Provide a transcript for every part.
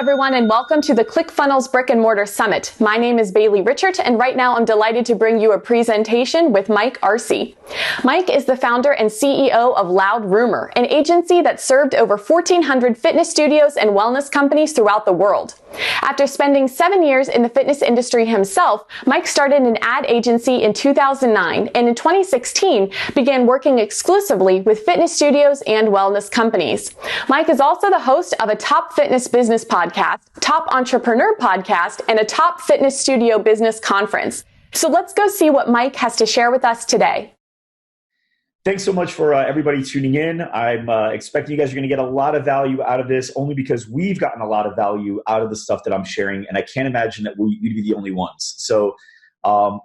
everyone, and welcome to the ClickFunnels Brick and Mortar Summit. My name is Bailey Richert, and right now I'm delighted to bring you a presentation with Mike Arce. Mike is the founder and CEO of Loud Rumor, an agency that served over 1,400 fitness studios and wellness companies throughout the world. After spending 7 years in the fitness industry himself, Mike started an ad agency in 2009 and in 2016 began working exclusively with fitness studios and wellness companies. Mike is also the host of a top fitness business podcast, top entrepreneur podcast, and a top fitness studio business conference. So let's go see what Mike has to share with us today. Thanks so much for everybody tuning in. I'm expecting you guys are going to get a lot of value out of this, only because we've gotten a lot of value out of the stuff that I'm sharing, and I can't imagine that you'd be the only ones. So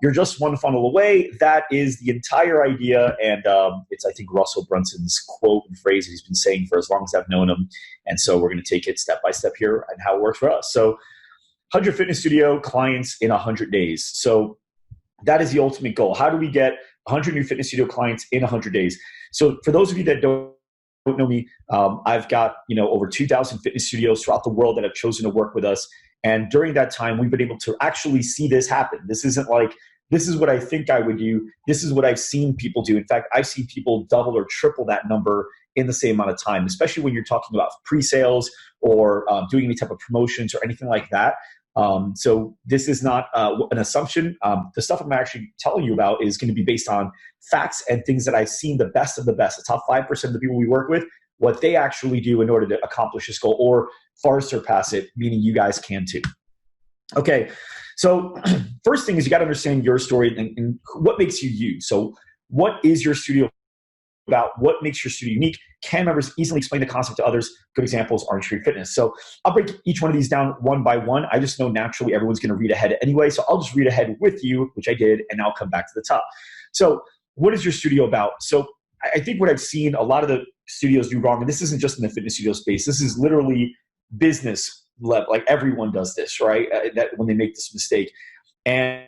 you're just one funnel away. That is the entire idea, and it's, I think, Russell Brunson's quote and phrase that he's been saying for as long as I've known him, and so we're going to take it step by step here and how it works for us. So 100 fitness studio clients in 100 days. So that is the ultimate goal. How do we get 100 new fitness studio clients in 100 days? So for those of you that don't know me, I've got over 2,000 fitness studios throughout the world that have chosen to work with us. And during that time, we've been able to actually see this happen. This isn't like, this is what I think I would do. This is what I've seen people do. In fact, I've seen people double or triple that number in the same amount of time, especially when you're talking about pre-sales or doing any type of promotions or anything like that. So this is not an assumption. The stuff I'm actually telling you about is going to be based on facts and things that I've seen the best of the best, the top 5% of the people we work with, what they actually do in order to accomplish this goal or far surpass it, meaning you guys can too. Okay, so first thing is you got to understand your story and what makes you you. So what is your studio about? What makes your studio unique? Can members easily explain the concept to others? Good examples are Orange Theory Fitness. So I'll break each one of these down one by one. I just know naturally everyone's going to read ahead anyway, so I'll just read ahead with you, which I did, and I'll come back to the top. So what is your studio about? So I think what I've seen a lot of the studios do wrong, and this isn't just in the fitness studio space, this is literally business level. Like everyone does this, right? That when they make this mistake. And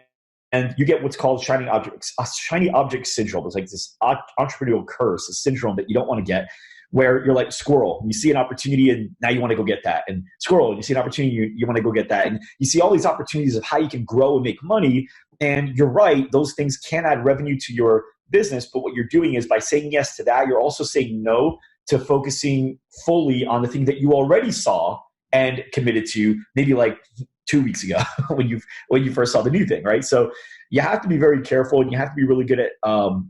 you get what's called shiny object syndrome. It's like this entrepreneurial curse, a syndrome that you don't want to get, where you're like squirrel. You see an opportunity and now you want to go get that. And squirrel, you see an opportunity, you want to go get that. And you see all these opportunities of how you can grow and make money. And you're right, those things can add revenue to your business. But what you're doing is by saying yes to that, you're also saying no to focusing fully on the thing that you already saw and committed to maybe like 2 weeks ago when you first saw the new thing, right? So you have to be very careful and you have to be really good at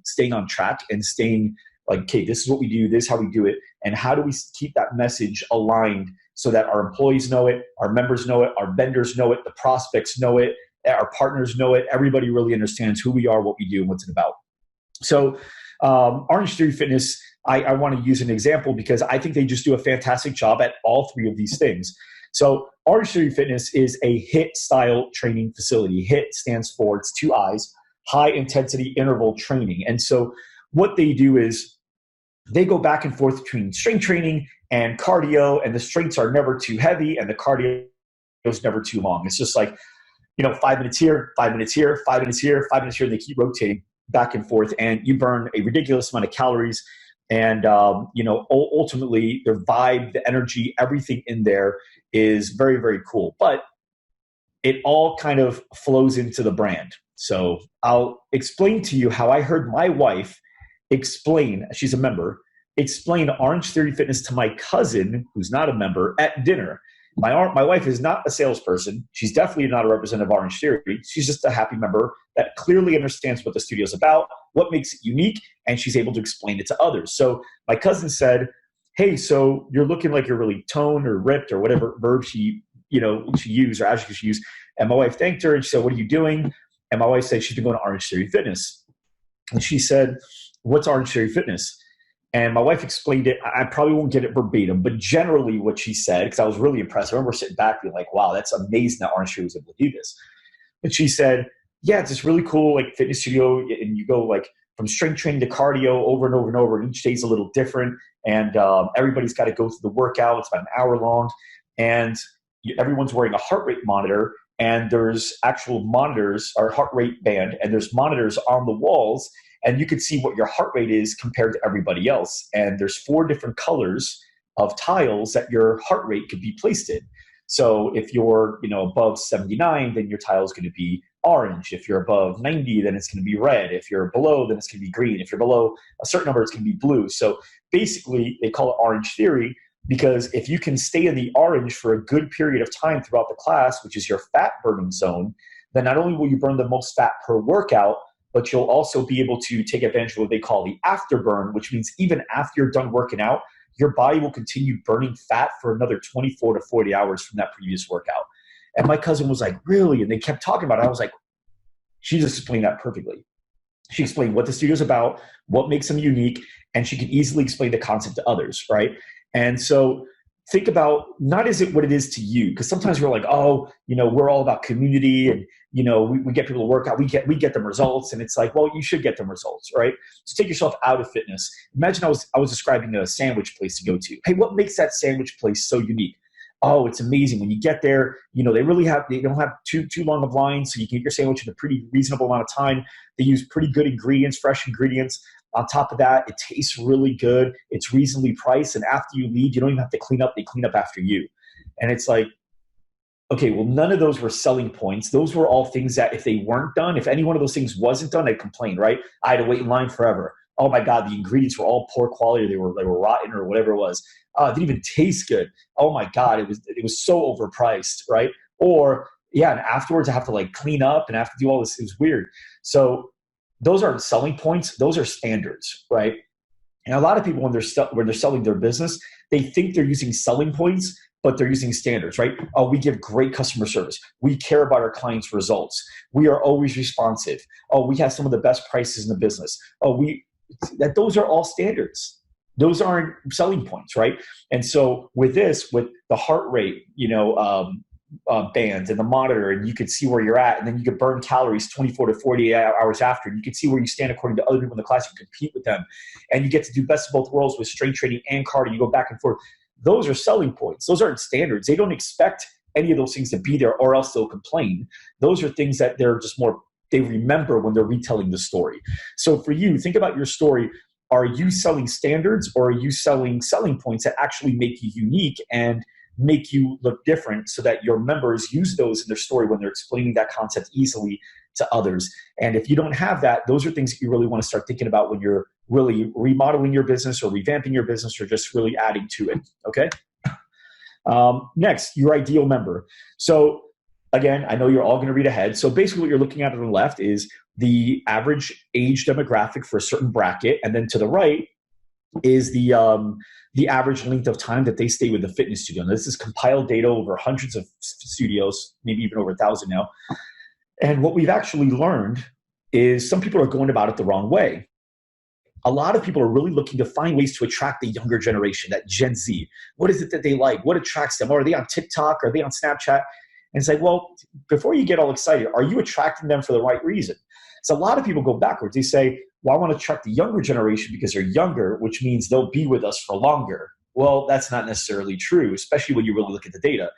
staying on track and staying like, okay, this is what we do, this is how we do it, and how do we keep that message aligned so that our employees know it, our members know it, our vendors know it, the prospects know it, our partners know it, everybody really understands who we are, what we do, and what's it about. So Orange Theory Fitness, I want to use an example because I think they just do a fantastic job at all three of these things. So Arce Fitness is a HIIT style training facility. HIIT stands for, it's 2 I's, high intensity interval training. And so what they do is they go back and forth between strength training and cardio, and the strengths are never too heavy and the cardio is never too long. It's just like, 5 minutes here, 5 minutes here, 5 minutes here, 5 minutes here, and they keep rotating back and forth, and you burn a ridiculous amount of calories. And, ultimately the vibe, the energy, everything in there is very, very cool. But it all kind of flows into the brand. So I'll explain to you how I heard my wife explain, she's a member, explain Orange Theory Fitness to my cousin, who's not a member, at dinner. My wife is not a salesperson. She's definitely not a representative of Orange Theory. She's just a happy member that clearly understands what the studio's about, what makes it unique, and she's able to explain it to others. So my cousin said, hey, so you're looking like you're really toned or ripped or whatever verb she used or adjective she used. And my wife thanked her and she said, what are you doing? And my wife said she's been going to Orange Theory Fitness. And she said, what's Orange Theory Fitness? And my wife explained it. I probably won't get it verbatim, but generally what she said, because I was really impressed. I remember sitting back being like, wow, that's amazing that Orange Theory was able to do this. But she said, yeah, it's this really cool like fitness studio, and you go like from strength training to cardio over and over and over, and each day's a little different, and everybody's got to go through the workout. It's about an hour long, and everyone's wearing a heart rate monitor, and there's actual monitors, or heart rate band, and there's monitors on the walls, and you can see what your heart rate is compared to everybody else. And there's 4 different colors of tiles that your heart rate could be placed in. So if you're, above 79, then your tile is going to be orange. If you're above 90, then it's going to be red. If you're below, then it's going to be green. If you're below a certain number, it's going to be blue. So basically, they call it orange theory because if you can stay in the orange for a good period of time throughout the class, which is your fat burning zone, then not only will you burn the most fat per workout, but you'll also be able to take advantage of what they call the afterburn, which means even after you're done working out, your body will continue burning fat for another 24 to 40 hours from that previous workout. And my cousin was like, really? And they kept talking about it. I was like, she just explained that perfectly. She explained what the studio's about, what makes them unique, and she can easily explain the concept to others, right? And so think about, not is it what it is to you, because sometimes we're like, oh, we're all about community and, we get people to work out, we get them results. And it's like, well, you should get them results, right? So take yourself out of fitness. Imagine I was describing a sandwich place to go to. Hey, what makes that sandwich place so unique? Oh, it's amazing. When you get there, they don't have too long of lines, so you can get your sandwich in a pretty reasonable amount of time. They use pretty good ingredients, fresh ingredients. On top of that, it tastes really good. It's reasonably priced. And after you leave, you don't even have to clean up. They clean up after you. And it's like, okay, well, none of those were selling points. Those were all things that if they weren't done, if any one of those things wasn't done, I'd complain, right? I had to wait in line forever. Oh my God, the ingredients were all poor quality. They were rotten or whatever it was. It didn't even taste good. Oh my God, it was so overpriced, right? Or and afterwards I have to clean up and I have to do all this. It was weird. So those aren't selling points. Those are standards, right? And a lot of people, when they're selling their business, they think they're using selling points, but they're using standards, right? Oh, we give great customer service. We care about our clients' results. We are always responsive. Oh, we have some of the best prices in the business. Oh, those are all standards. Those aren't selling points, right? And so with the heart rate, band and the monitor, and you could see where you're at, and then you could burn calories 24 to 48 hours after, and you can see where you stand according to other people in the class. You compete with them, and you get to do best of both worlds with strength training and cardio. You go back and forth. Those are selling points. Those aren't standards. They don't expect any of those things to be there, or else they'll complain. Those are things that they're just more, they remember when they're retelling the story. So for you, think about your story. Are you selling standards, or are you selling points that actually make you unique and make you look different, so that your members use those in their story when they're explaining that concept easily to others? And if you don't have that, those are things that you really want to start thinking about when you're really remodeling your business or revamping your business, or just really adding to it. Okay. Next, your ideal member. So again, I know you're all going to read ahead. So basically what you're looking at on the left is the average age demographic for a certain bracket. And then to the right is the average length of time that they stay with the fitness studio. Now, this is compiled data over hundreds of studios, maybe even over 1,000 now. And what we've actually learned is some people are going about it the wrong way. A lot of people are really looking to find ways to attract the younger generation, that Gen Z. What is it that they like? What attracts them? Or are they on TikTok? Are they on Snapchat? And it's like, well, before you get all excited, are you attracting them for the right reason? So a lot of people go backwards. They say, well, I want to attract the younger generation because they're younger, which means they'll be with us for longer. Well, that's not necessarily true, especially when you really look at the data.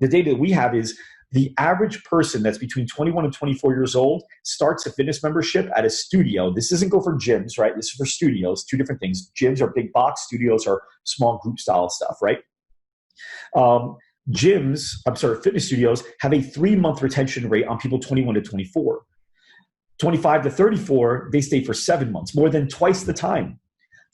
The data that we have is the average person that's between 21 and 24 years old starts a fitness membership at a studio. This doesn't go for gyms, right? This is for studios, two different things. Gyms are big box, studios are small group style stuff, right? Fitness studios have a 3-month retention rate on people 21 to 24. 25 to 34, they stay for 7 months, more than twice the time.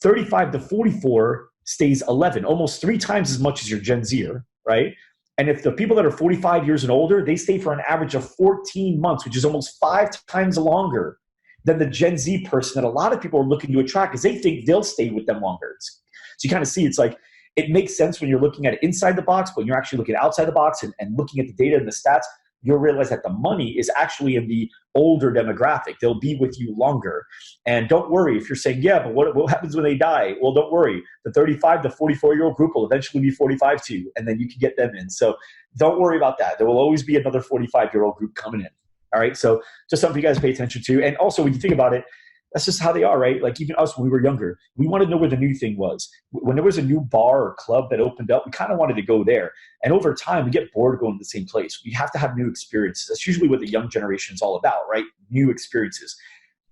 35 to 44 stays 11, almost 3 times as much as your Gen Zer, right? And if the people that are 45 years and older, they stay for an average of 14 months, which is almost 5 times longer than the Gen Z person that a lot of people are looking to attract, because they think they'll stay with them longer. So you kind of see, it's like, it makes sense when you're looking at it inside the box, but when you're actually looking outside the box and looking at the data and the stats, you'll realize that the money is actually in the older demographic. They'll be with you longer. And don't worry if you're saying, yeah, but what happens when they die? Well, don't worry. The 35 to 44-year-old group will eventually be 45 too, and then you can get them in. So don't worry about that. There will always be another 45-year-old group coming in. All right, so just something you guys pay attention to. And also, when you think about it, that's just how they are, right? Like even us, when we were younger, we wanted to know where the new thing was. When there was a new bar or club that opened up, we kind of wanted to go there. And over time, we get bored going to the same place. We have to have new experiences. That's usually what the young generation is all about, right? New experiences.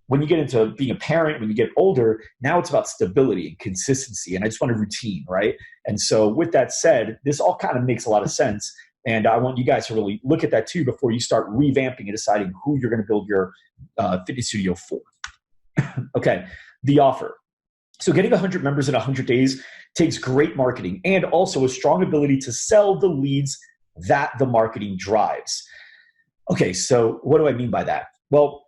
When you get into being a parent, when you get older, now it's about stability and consistency. And I just want a routine, right? And so with that said, this all kind of makes a lot of sense. And I want you guys to really look at that too before you start revamping and deciding who you're going to build your fitness studio for. Okay, the offer. So getting 100 members in 100 days takes great marketing and also a strong ability to sell the leads that the marketing drives. Okay, so what do I mean by that? Well,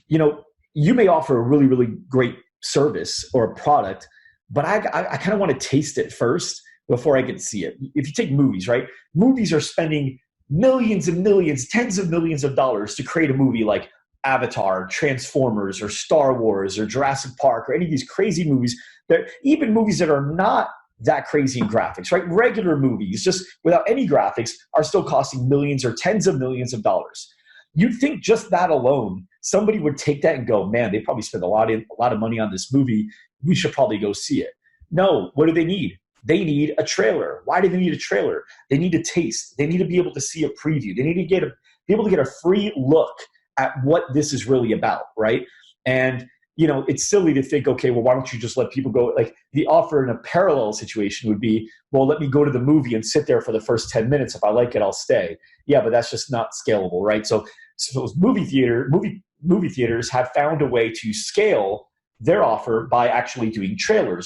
you may offer a really, really great service or a product, but I kind of want to taste it first before I can see it. If you take movies, right? Movies are spending millions and millions, tens of millions of dollars to create a movie like Avatar, Transformers, or Star Wars, or Jurassic Park, or any of these crazy movies, even movies that are not that crazy in graphics, right? Regular movies, just without any graphics, are still costing millions or tens of millions of dollars. You'd think just that alone, somebody would take that and go, man, they probably spent a lot of money on this movie. We should probably go see it. No, what do they need? They need a trailer. Why do they need a trailer? They need a taste. They need to be able to see a preview. They need to be able to get a free look at what this is really about, right? And it's silly to think, okay, well, why don't you just let people go? Like the offer in a parallel situation would be, well, let me go to the movie and sit there for the first 10 minutes. If I like it, I'll stay. Yeah, but that's just not scalable, right? So movie theaters have found a way to scale their offer by actually doing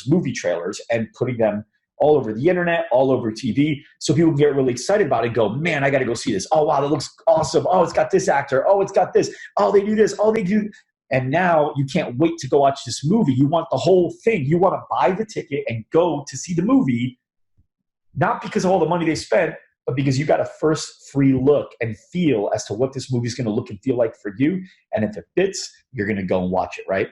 movie trailers, and putting them all over the internet, all over TV, so people can get really excited about it and go, man, I got to go see this. Oh, wow, that looks awesome. Oh, it's got this actor. Oh, it's got this. Oh, they do this. Oh, they do. And now you can't wait to go watch this movie. You want the whole thing. You want to buy the ticket and go to see the movie, not because of all the money they spent, but because you got a first free look and feel as to what this movie is going to look and feel like for you. And if it fits, you're going to go and watch it, right?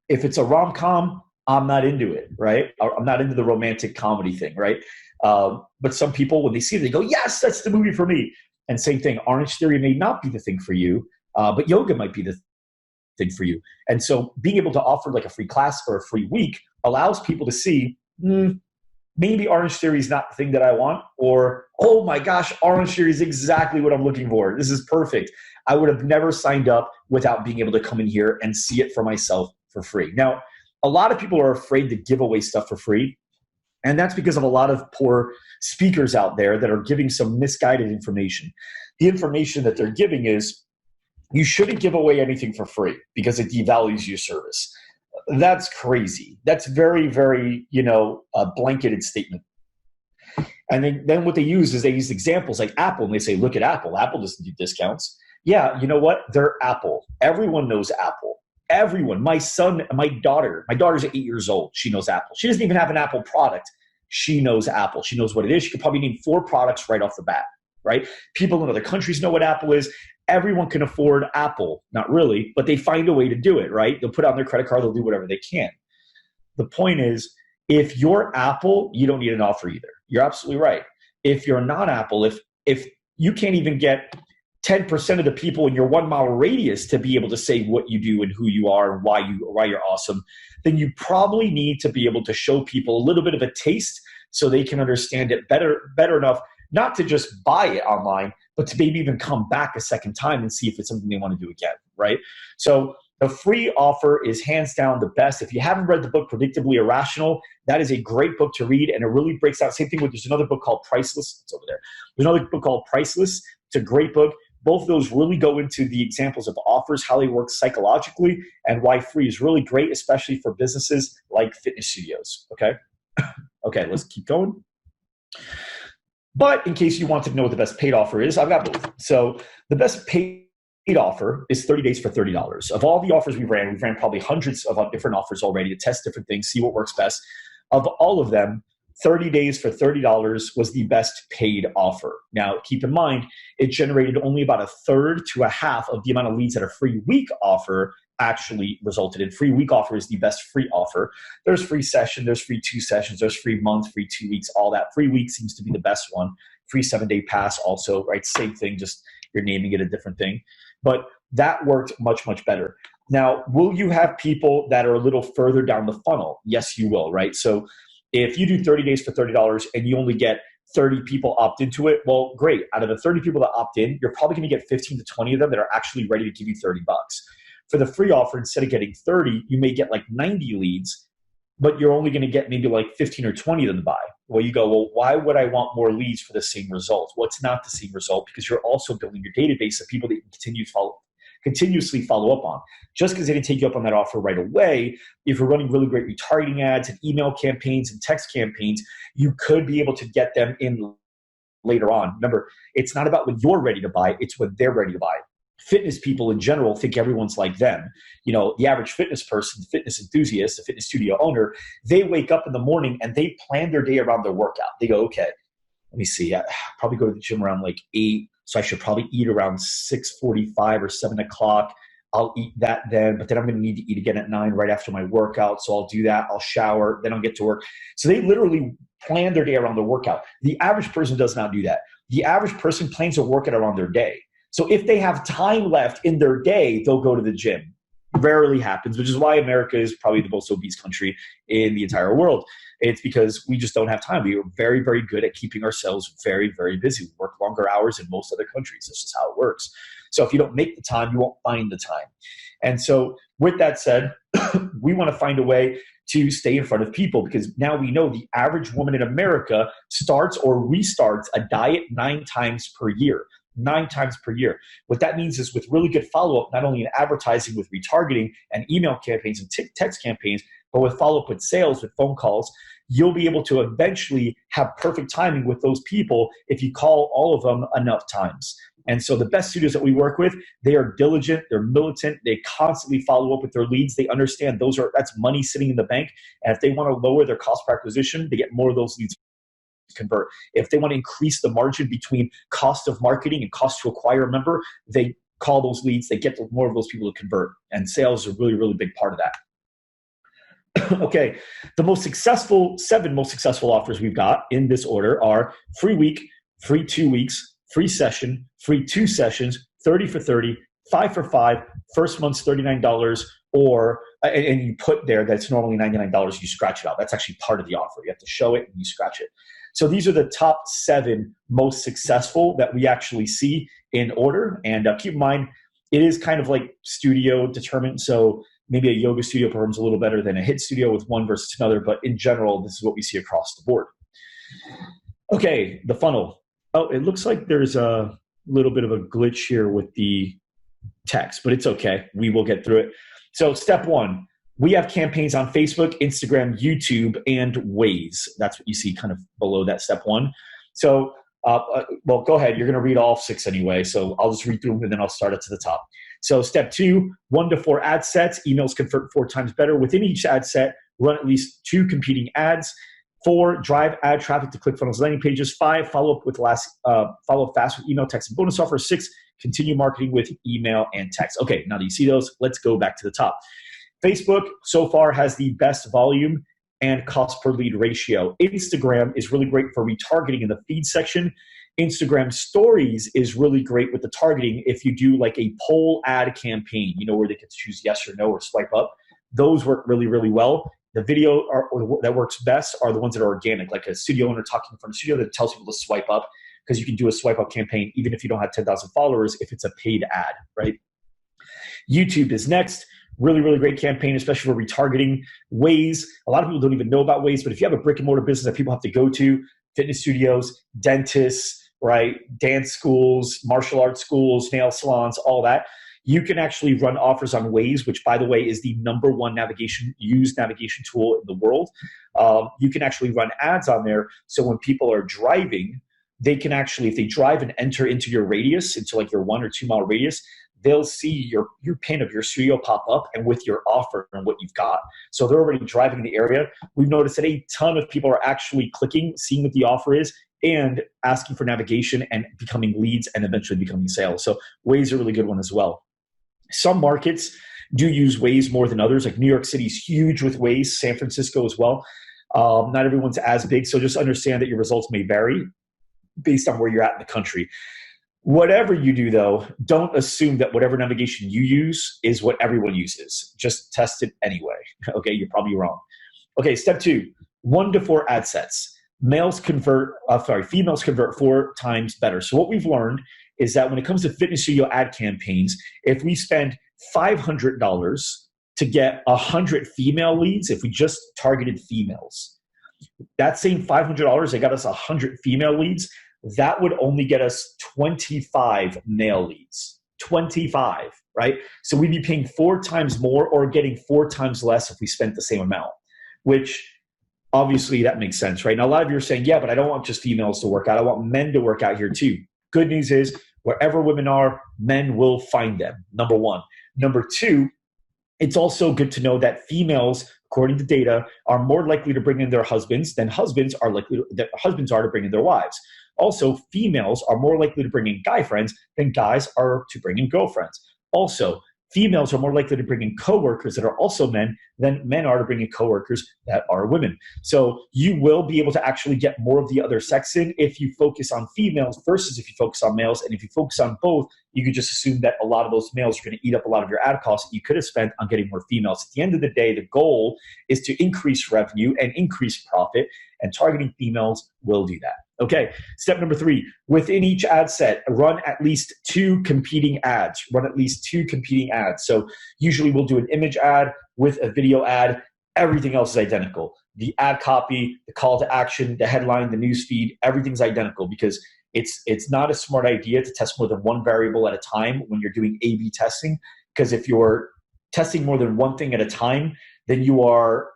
If it's a rom-com, I'm not into it, right? I'm not into the romantic comedy thing, right? But some people, when they see it, they go, yes, that's the movie for me. And same thing, Orange Theory may not be the thing for you, but yoga might be the thing for you. And so being able to offer like a free class or a free week allows people to see, maybe Orange Theory is not the thing that I want, or, oh my gosh, Orange Theory is exactly what I'm looking for. This is perfect. I would have never signed up without being able to come in here and see it for myself for free. Now, a lot of people are afraid to give away stuff for free, and that's because of a lot of poor speakers out there that are giving some misguided information. The information that they're giving is, you shouldn't give away anything for free because it devalues your service. That's crazy. That's very, very, a blanketed statement. And then what they use is they use examples like Apple, and they say, look at Apple. Apple doesn't do discounts. Yeah, you know what? They're Apple. Everyone knows Apple. Everyone. My daughter's 8 years old. She knows Apple. She doesn't even have an Apple product. She knows Apple. She knows what it is. She could probably name 4 products right off the bat, right? People in other countries know what Apple is. Everyone can afford Apple. Not really, but they find a way to do it, right? They'll put it on their credit card. They'll do whatever they can. The point is, if you're Apple, you don't need an offer either. You're absolutely right. If you're not Apple, if you can't even get 10% of the people in your 1 mile radius to be able to say what you do and who you are and why you're awesome, then you probably need to be able to show people a little bit of a taste so they can understand it better enough, not to just buy it online, but to maybe even come back a second time and see if it's something they want to do again, right? So the free offer is hands down the best. If you haven't read the book Predictably Irrational, that is a great book to read, and it really breaks out. Same thing with, there's another book called Priceless. It's over there. There's another book called Priceless. It's a great book. Both of those really go into the examples of offers, how they work psychologically, and why free is really great, especially for businesses like fitness studios, okay? Okay, let's keep going. But in case you wanted to know what the best paid offer is, I've got both. So the best paid offer is 30 days for $30. Of all the offers we've ran probably hundreds of different offers already to test different things, see what works best. Of all of them, 30 days for $30 was the best paid offer. Now, keep in mind, it generated only about a third to a half of the amount of leads that a free week offer actually resulted in. Free week offer is the best free offer. There's free session, there's free 2 sessions, there's free month, free 2 weeks, all that. Free week seems to be the best one. Free 7-day pass also, right? Same thing, just you're naming it a different thing. But that worked much, much better. Now, will you have people that are a little further down the funnel? Yes, you will, right? So if you do 30 days for $30 and you only get 30 people opt into it, well, great. Out of the 30 people that opt in, you're probably going to get 15 to 20 of them that are actually ready to give you $30. For the free offer, instead of getting 30, you may get like 90 leads, but you're only going to get maybe like 15 or 20 of them to buy. Well, you go, well, why would I want more leads for the same result? Well, it's not the same result because you're also building your database of people that you can continuously follow up on. Just because they didn't take you up on that offer right away, if you're running really great retargeting ads and email campaigns and text campaigns, you could be able to get them in later on. Remember, it's not about when you're ready to buy, it's when they're ready to buy. Fitness people in general think everyone's like them. The average fitness person, the fitness enthusiast, the fitness studio owner, they wake up in the morning and they plan their day around their workout. They go, okay, let me see, I probably go to the gym around like 8, so I should probably eat around 6:45 or 7 o'clock. I'll eat that then, but then I'm going to need to eat again at 9 right after my workout. So I'll do that. I'll shower, then I'll get to work. So they literally plan their day around their workout. The average person does not do that. The average person plans their workout around their day. So if they have time left in their day, they'll go to the gym. Rarely happens, which is why America is probably the most obese country in the entire world. It's because we just don't have time. We are very, very good at keeping ourselves very, very busy. We work longer hours in most other countries. That's just how it works. So if you don't make the time, you won't find the time. And so with that said, we want to find a way to stay in front of people because now we know the average woman in America starts or restarts a diet 9 times per year. 9 times per year. What that means is with really good follow-up, not only in advertising with retargeting and email campaigns and text campaigns, but with follow-up with sales, with phone calls, you'll be able to eventually have perfect timing with those people if you call all of them enough times. And so the best studios that we work with, they are diligent, they're militant, they constantly follow up with their leads. They understand that's money sitting in the bank. And if they want to lower their cost per acquisition, they get more of those leads convert. If they want to increase the margin between cost of marketing and cost to acquire a member, they call those leads, they get more of those people to convert. And sales is a really, really big part of that. Okay, the 7 most successful offers we've got in this order are free week, free 2 weeks, free session, free 2 sessions, 30 for 30, 5 for 5, first month's $39, and you put there that's normally $99, you scratch it out. That's actually part of the offer. You have to show it and you scratch it. So these are the top 7 most successful that we actually see in order. And keep in mind, it is kind of like studio determined. So maybe a yoga studio performs a little better than a HIIT studio with one versus another. But in general, this is what we see across the board. Okay, the funnel. Oh, it looks like there's a little bit of a glitch here with the text, but it's okay. We will get through it. So step 1. We have campaigns on Facebook, Instagram, YouTube, and Waze. That's what you see kind of below that step 1. So, well, go ahead. You're going to read all 6 anyway. So I'll just read through them and then I'll start it to the top. So step 2, 1 to 4 ad sets. Emails convert 4 times better. Within each ad set, run at least 2 competing ads. 4, drive ad traffic to ClickFunnels landing pages. 5, follow up fast with email, text, and bonus offers. 6, continue marketing with email and text. Okay, now that you see those, let's go back to the top. Facebook so far has the best volume and cost per lead ratio. Instagram is really great for retargeting in the feed section. Instagram stories is really great with the targeting if you do like a poll ad campaign, where they get to choose yes or no or swipe up. Those work really, really well. The video that works best are the ones that are organic, like a studio owner talking from a studio that tells people to swipe up, because you can do a swipe up campaign even if you don't have 10,000 followers if it's a paid ad, right? YouTube is next. Really, really great campaign, especially for retargeting. Waze, a lot of people don't even know about Waze, but if you have a brick and mortar business that people have to go to, fitness studios, dentists, right, dance schools, martial arts schools, nail salons, all that, you can actually run offers on Waze, which, by the way, is the #1 used navigation tool in the world. You can actually run ads on there. So when people are driving, they can actually, if they drive and enter into your radius, into like your 1 or 2 mile radius, they'll see your pin of your studio pop up and with your offer and what you've got. So they're already driving in the area. We've noticed that a ton of people are actually clicking, seeing what the offer is, and asking for navigation and becoming leads and eventually becoming sales. So Waze is a really good one as well. Some markets do use Waze more than others. Like New York City is huge with Waze, San Francisco as well. Not everyone's as big. So just understand that your results may vary based on where you're at in the country. Whatever you do, though, don't assume that whatever navigation you use is what everyone uses. Just test it anyway. Okay, you're probably wrong. Okay, step 2, 1 to 4 ad sets. Females convert 4 times better. So what we've learned is that when it comes to fitness studio ad campaigns, if we spend $500 to get 100 female leads, if we just targeted females, That same $500 that got us 100 female leads, that would only get us 25 male leads. 25, right? So we'd be paying 4 times more or getting 4 times less if we spent the same amount, which obviously that makes sense, right? Now, a lot of you are saying, yeah, but I don't want just females to work out. I want men to work out here too. Good news is wherever women are, men will find them, number one. Number two, it's also good to know that females, according to data, are more likely to bring in their husbands than husbands are to bring in their wives. Also, females are more likely to bring in guy friends than guys are to bring in girlfriends. Also, females are more likely to bring in coworkers that are also men than men are to bring in coworkers that are women. So you will be able to actually get more of the other sex in if you focus on females versus if you focus on males. And if you focus on both, you could just assume that a lot of those males are going to eat up a lot of your ad costs that you could have spent on getting more females. At the end of the day, the goal is to increase revenue and increase profit, and targeting females will do that. Okay, step number 3, within each ad set, run at least 2 competing ads. So usually we'll do an image ad with a video ad. Everything else is identical. The ad copy, the call to action, the headline, the news feed, everything's identical because it's not a smart idea to test more than one variable at a time when you're doing A/B testing, because if you're testing more than one thing at a time, then you are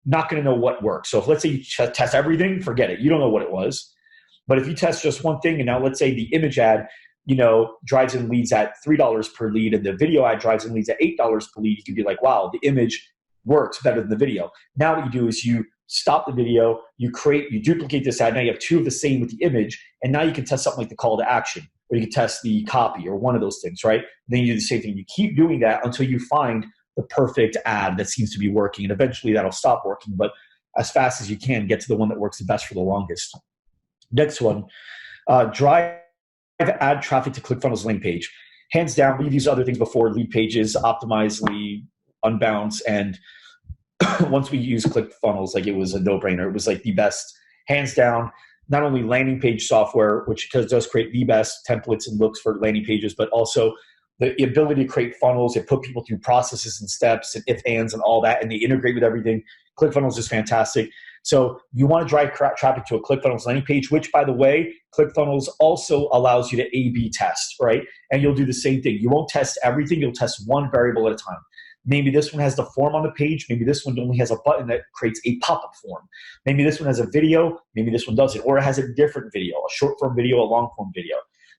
not going to know what works. So if let's say you test everything, forget it. You don't know what it was. But if you test just one thing, and now let's say the image ad, drives in leads at $3 per lead, and the video ad drives in leads at $8 per lead, you can be like, wow, the image works better than the video. Now what you do is you stop the video, you duplicate this ad. Now you have 2 of the same with the image, and now you can test something like the call to action, or you can test the copy, or one of those things, right? Then you do the same thing. You keep doing that until you find the perfect ad that seems to be working, and eventually that'll stop working. But as fast as you can, get to the one that works the best for the longest. Next one, drive ad traffic to ClickFunnels landing page. Hands down, we've used other things before, lead pages, Optimizely, Unbounce, and once we used ClickFunnels, like it was a no-brainer. It was like the best, hands down, not only landing page software, which does create the best templates and looks for landing pages, but also the ability to create funnels and put people through processes and steps and if, ands, and all that, and they integrate with everything. ClickFunnels is fantastic. So you want to drive traffic to a ClickFunnels landing page, which, by the way, ClickFunnels also allows you to A/B test, right? And you'll do the same thing. You won't test everything. You'll test one variable at a time. Maybe this one has the form on the page. Maybe this one only has a button that creates a pop-up form. Maybe this one has a video. Maybe this one doesn't. Or it has a different video, a short-form video, a long-form video.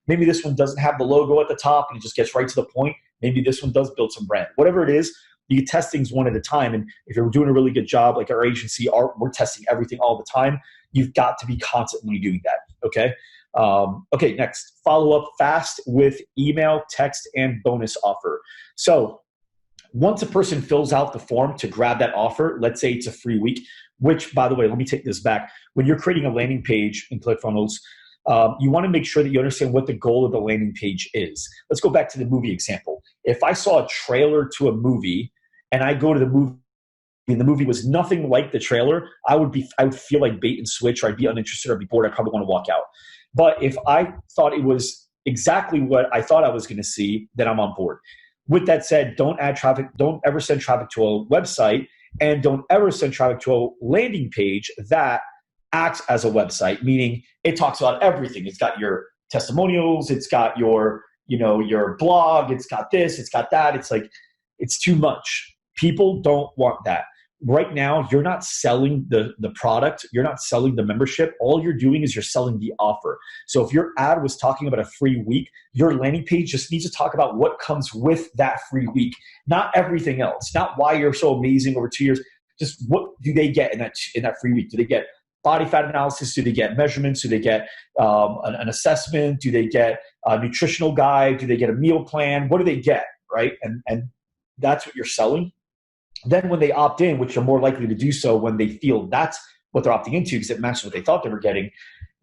Maybe this one doesn't have the logo at the top and it just gets right to the point. Maybe this one does build some brand. Whatever it is, you test things one at a time. And if you're doing a really good job, like our agency, we're testing everything all the time. You've got to be constantly doing that, okay? Okay, next, follow up fast with email, text, and bonus offer. So once a person fills out the form to grab that offer, let's say it's a free week, which, by the way, let me take this back. When you're creating a landing page in ClickFunnels, you want to make sure that you understand what the goal of the landing page is. Let's go back to the movie example. If I saw a trailer to a movie and I go to the movie and the movie was nothing like the trailer, I would feel like bait and switch, or I'd be uninterested, or I'd be bored. I'd probably want to walk out. But if I thought it was exactly what I thought I was going to see, then I'm on board. With that said, don't add traffic. Don't ever send traffic to a website, and don't ever send traffic to a landing page that acts as a website, meaning it talks about everything. It's got your testimonials, it's got your blog, it's got this, it's got that. It's like, it's too much. People don't want that. Right now, you're not selling the product. You're not selling the membership. All you're doing is you're selling the offer. So if your ad was talking about a free week, your landing page just needs to talk about what comes with that free week, not everything else, not why you're so amazing over 2 years. Just what do they get in that free week? Do they get body fat analysis? Do they get measurements? Do they get an assessment? Do they get a nutritional guide? Do they get a meal plan? What do they get, right? And that's what you're selling. Then when they opt in, which are more likely to do so when they feel that's what they're opting into because it matches what they thought they were getting,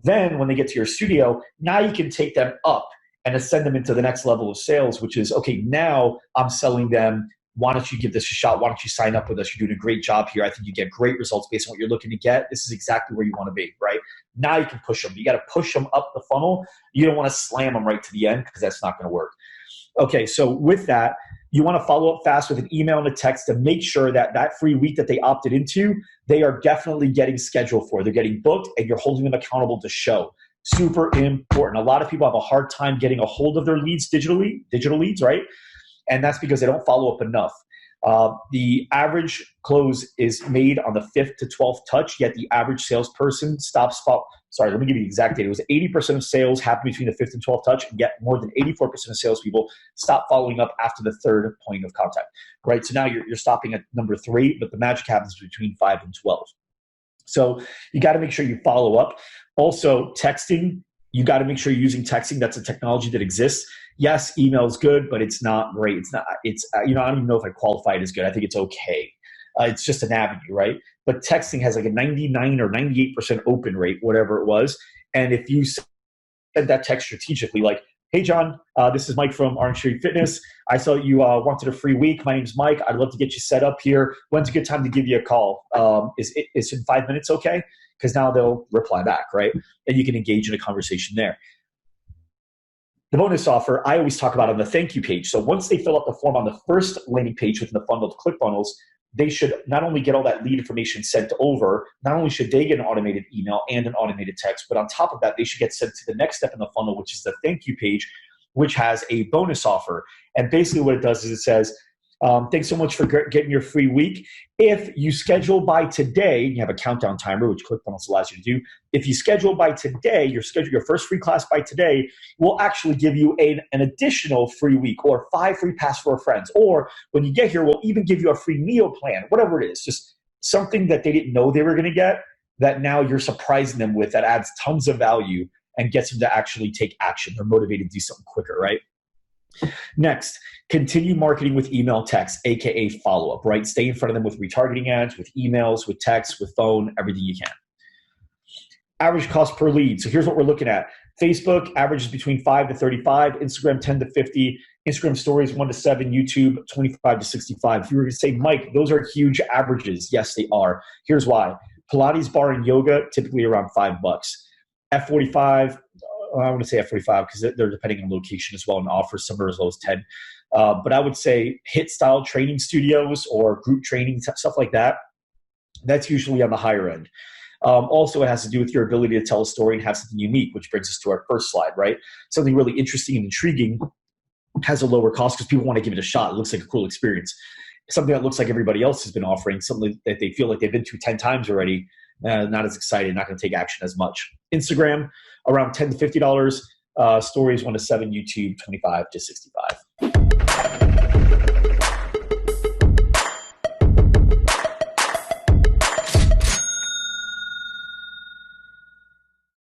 then when they get to your studio, now you can take them up and ascend them into the next level of sales, which is, okay, now I'm selling them, why don't you give this a shot? Why don't you sign up with us? You're doing a great job here. I think you get great results based on what you're looking to get. This is exactly where you want to be, right? Now you can push them. You got to push them up the funnel. You don't want to slam them right to the end because that's not going to work. Okay, so with that, you want to follow up fast with an email and a text to make sure that that free week that they opted into, they are definitely getting scheduled for. They're getting booked, and you're holding them accountable to show. Super important. A lot of people have a hard time getting a hold of their leads digital leads, right? And that's because they don't follow up enough. The average close is made on the 5th to 12th touch, yet the average salesperson let me give you the exact data. It was 80% of sales happen between the 5th and 12th touch, and yet more than 84% of salespeople stop following up after the 3rd point of contact, right? So now you're stopping at number 3, but the magic happens between 5 and 12. So you got to make sure you follow up. Also, texting, you got to make sure you're using texting. That's a technology that exists. Yes, email is good, but it's not great. I don't even know if I qualify it as good. I think it's okay. It's just an avenue, right? But texting has like a 99 or 98% open rate, whatever it was. And if you send that text strategically, like, hey, John, this is Mike from Arce Fitness. I saw you wanted a free week. My name's Mike. I'd love to get you set up here. When's a good time to give you a call? Is in 5 minutes okay? Because now they'll reply back, right? And you can engage in a conversation there. The bonus offer, I always talk about on the thank you page. So once they fill out the form on the first landing page within the funnel to ClickFunnels, they should not only get all that lead information sent over, not only should they get an automated email and an automated text, but on top of that, they should get sent to the next step in the funnel, which is the thank you page, which has a bonus offer. And basically what it does is it says, thanks so much for getting your free week. If you schedule by today, you have a countdown timer, which ClickFunnels allows you to do. If you schedule by today, your first free class by today, we'll actually give you an additional free week or 5 free pass for friends. Or when you get here, we'll even give you a free meal plan, whatever it is, just something that they didn't know they were going to get that now you're surprising them with that adds tons of value and gets them to actually take action. They're motivated to do something quicker, right? Next, continue marketing with email text, aka follow-up, right? Stay in front of them with retargeting ads, with emails, with text, with phone, everything you can. Average cost per lead. So here's what we're looking at. Facebook averages between 5 to 35, Instagram 10 to 50, Instagram stories 1 to 7, YouTube 25 to 65. If you were to say, Mike, those are huge averages. Yes, they are. Here's why. Pilates bar and yoga, typically around $5. F45, I want to say F45 because they're depending on location as well and offer somewhere as low as 10. But I would say HIIT style training studios or group training, stuff like that, that's usually on the higher end. Also, it has to do with your ability to tell a story and have something unique, which brings us to our first slide, right? Something really interesting and intriguing has a lower cost because people want to give it a shot. It looks like a cool experience. Something that looks like everybody else has been offering, something that they feel like they've been to 10 times already, not as excited, not going to take action as much. Instagram, around $10 to $50. Stories 1 to 7, YouTube 25 to 65.